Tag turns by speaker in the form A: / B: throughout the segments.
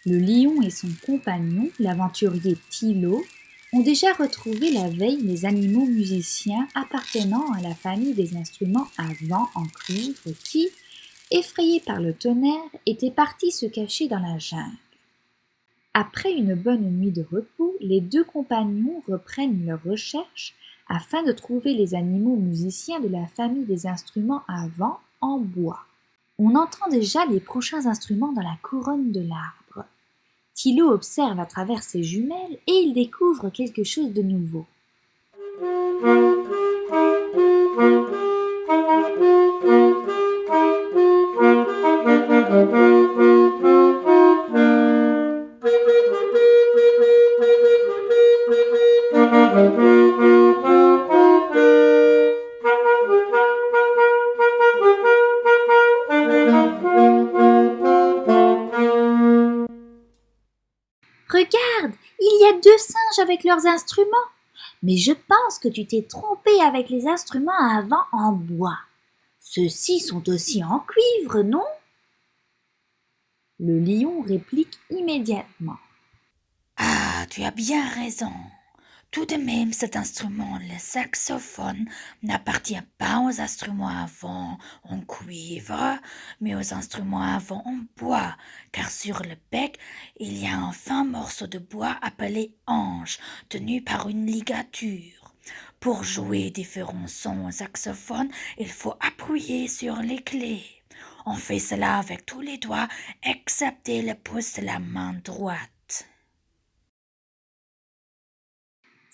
A: Le lion et son compagnon, l'aventurier Thilo, ont déjà retrouvé la veille les animaux musiciens appartenant à la famille des instruments à vent en cuivre qui, effrayés par le tonnerre, étaient partis se cacher dans la jungle. Après une bonne nuit de repos, les deux compagnons reprennent leurs recherches afin de trouver les animaux musiciens de la famille des instruments à vent en bois. On entend déjà les prochains instruments dans la couronne de l'arbre. Thilo observe à travers ses jumelles et il découvre quelque chose de nouveau. Regarde, il y a deux singes avec leurs instruments. Mais je pense que tu t'es trompé avec les instruments à vent en bois. Ceux-ci sont aussi en cuivre, non ? Le lion réplique immédiatement.
B: Ah, tu as bien raison. Tout de même, cet instrument, le saxophone, n'appartient pas aux instruments à vent en cuivre, mais aux instruments à vent en bois, car sur le bec, il y a un fin morceau de bois appelé ange, tenu par une ligature. Pour jouer différents sons au saxophone, il faut appuyer sur les clés. On fait cela avec tous les doigts, excepté le pouce de la main droite.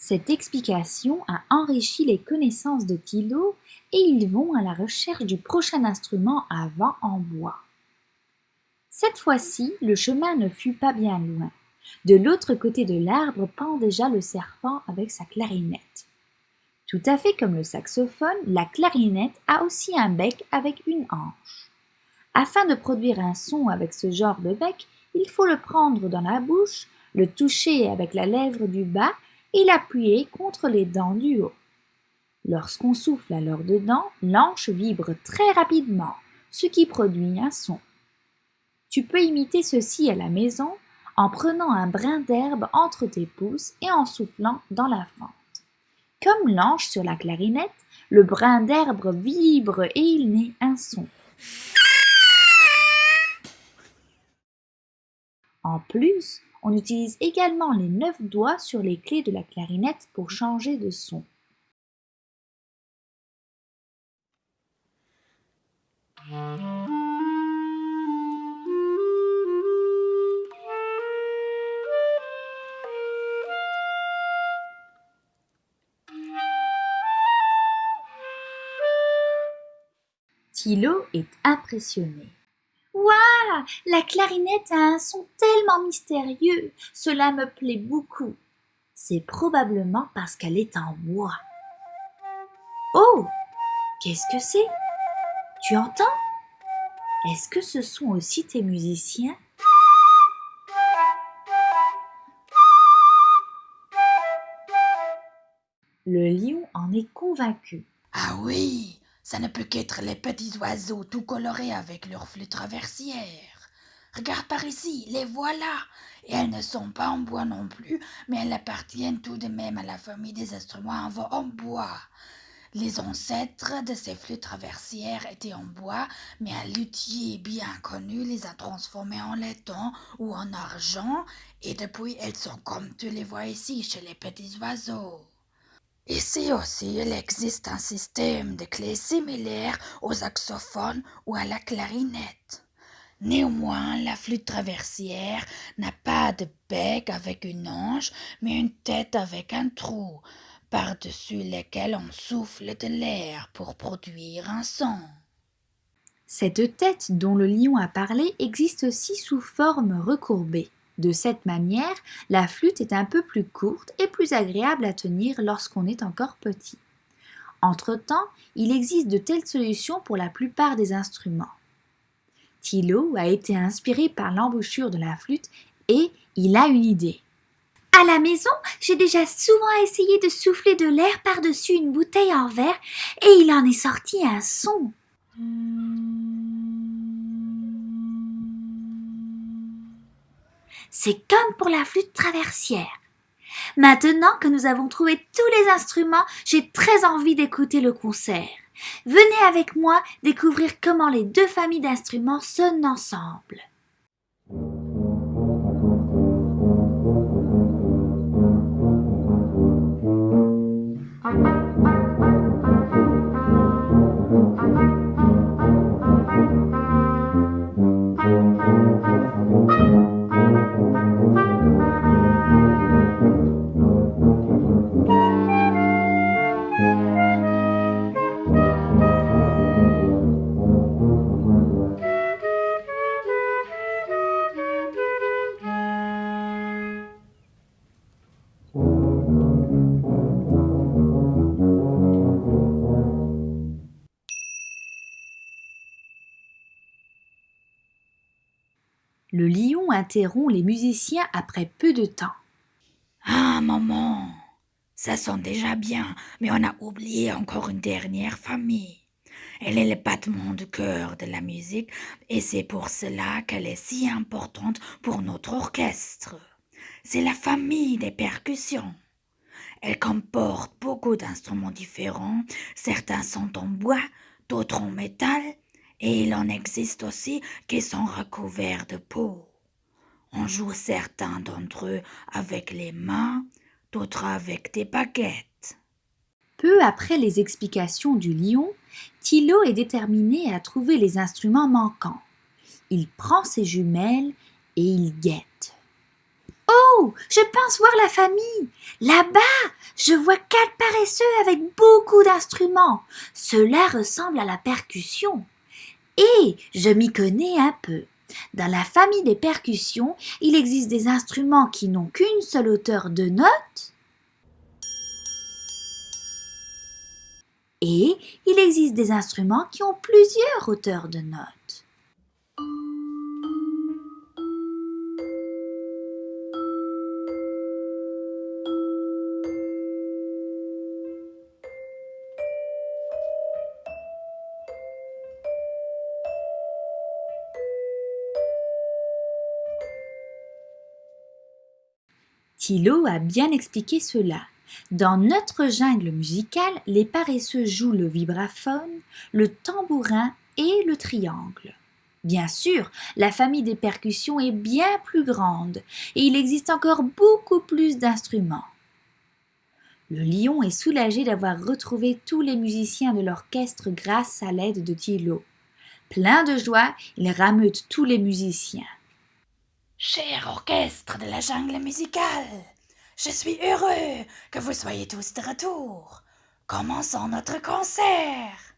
A: Cette explication a enrichi les connaissances de Thilo et ils vont à la recherche du prochain instrument à vent en bois. Cette fois-ci, le chemin ne fut pas bien loin. De l'autre côté de l'arbre pend déjà le serpent avec sa clarinette. Tout à fait comme le saxophone, la clarinette a aussi un bec avec une hanche. Afin de produire un son avec ce genre de bec, il faut le prendre dans la bouche, le toucher avec la lèvre du bas et l'appuyer contre les dents du haut. Lorsqu'on souffle alors dedans, l'anche vibre très rapidement, ce qui produit un son. Tu peux imiter ceci à la maison en prenant un brin d'herbe entre tes pouces et en soufflant dans la fente. Comme l'anche sur la clarinette, le brin d'herbe vibre et il naît un son. En plus, on utilise également les 9 doigts sur les clés de la clarinette pour changer de son. Thilo est impressionné. Waouh, la clarinette a un son tellement mystérieux, cela me plaît beaucoup. C'est probablement parce qu'elle est en bois. Oh, qu'est-ce que c'est ? Tu entends ? Est-ce que ce sont aussi tes musiciens ? Le lion en est convaincu.
B: Ah oui, ça ne peut qu'être les petits oiseaux tout colorés avec leurs flûtes traversières. Regarde par ici, les voilà. Et elles ne sont pas en bois non plus, mais elles appartiennent tout de même à la famille des instruments à vent en bois. Les ancêtres de ces flûtes traversières étaient en bois, mais un luthier bien connu les a transformées en laiton ou en argent, et depuis elles sont comme tu les vois ici chez les petits oiseaux. Ici aussi, il existe un système de clés similaire au saxophone ou à la clarinette. Néanmoins, la flûte traversière n'a pas de bec avec une hanche, mais une tête avec un trou, par-dessus lequel on souffle de l'air pour produire un son.
A: Cette tête dont le lion a parlé existe aussi sous forme recourbée. De cette manière, la flûte est un peu plus courte et plus agréable à tenir lorsqu'on est encore petit. Entre-temps, il existe de telles solutions pour la plupart des instruments. Thilo a été inspiré par l'embouchure de la flûte et il a une idée. À la maison, j'ai déjà souvent essayé de souffler de l'air par-dessus une bouteille en verre et il en est sorti un son. C'est comme pour la flûte traversière. Maintenant que nous avons trouvé tous les instruments, j'ai très envie d'écouter le concert. Venez avec moi découvrir comment les deux familles d'instruments sonnent ensemble. Le lion interrompt les musiciens après peu de temps.
B: Ah, maman, ça sonne déjà bien, mais on a oublié encore une dernière famille. Elle est le battement de cœur de la musique et c'est pour cela qu'elle est si importante pour notre orchestre. C'est la famille des percussions. Elle comporte beaucoup d'instruments différents, certains sont en bois, d'autres en métal, et il en existe aussi qui sont recouverts de peau. On joue certains d'entre eux avec les mains, d'autres avec des baguettes.
A: Peu après les explications du lion, Thilo est déterminé à trouver les instruments manquants. Il prend ses jumelles et il guette. Oh, je pense voir la famille. Là-bas, je vois 4 paresseux avec beaucoup d'instruments. Cela ressemble à la percussion. Et je m'y connais un peu. Dans la famille des percussions, il existe des instruments qui n'ont qu'une seule hauteur de note. Et il existe des instruments qui ont plusieurs hauteurs de notes. Thilo a bien expliqué cela. Dans notre jungle musicale, les paresseux jouent le vibraphone, le tambourin et le triangle. Bien sûr, la famille des percussions est bien plus grande et il existe encore beaucoup plus d'instruments. Le lion est soulagé d'avoir retrouvé tous les musiciens de l'orchestre grâce à l'aide de Thilo. Plein de joie, il rameute tous les musiciens.
B: Cher orchestre de la jungle musicale, je suis heureux que vous soyez tous de retour. Commençons notre concert.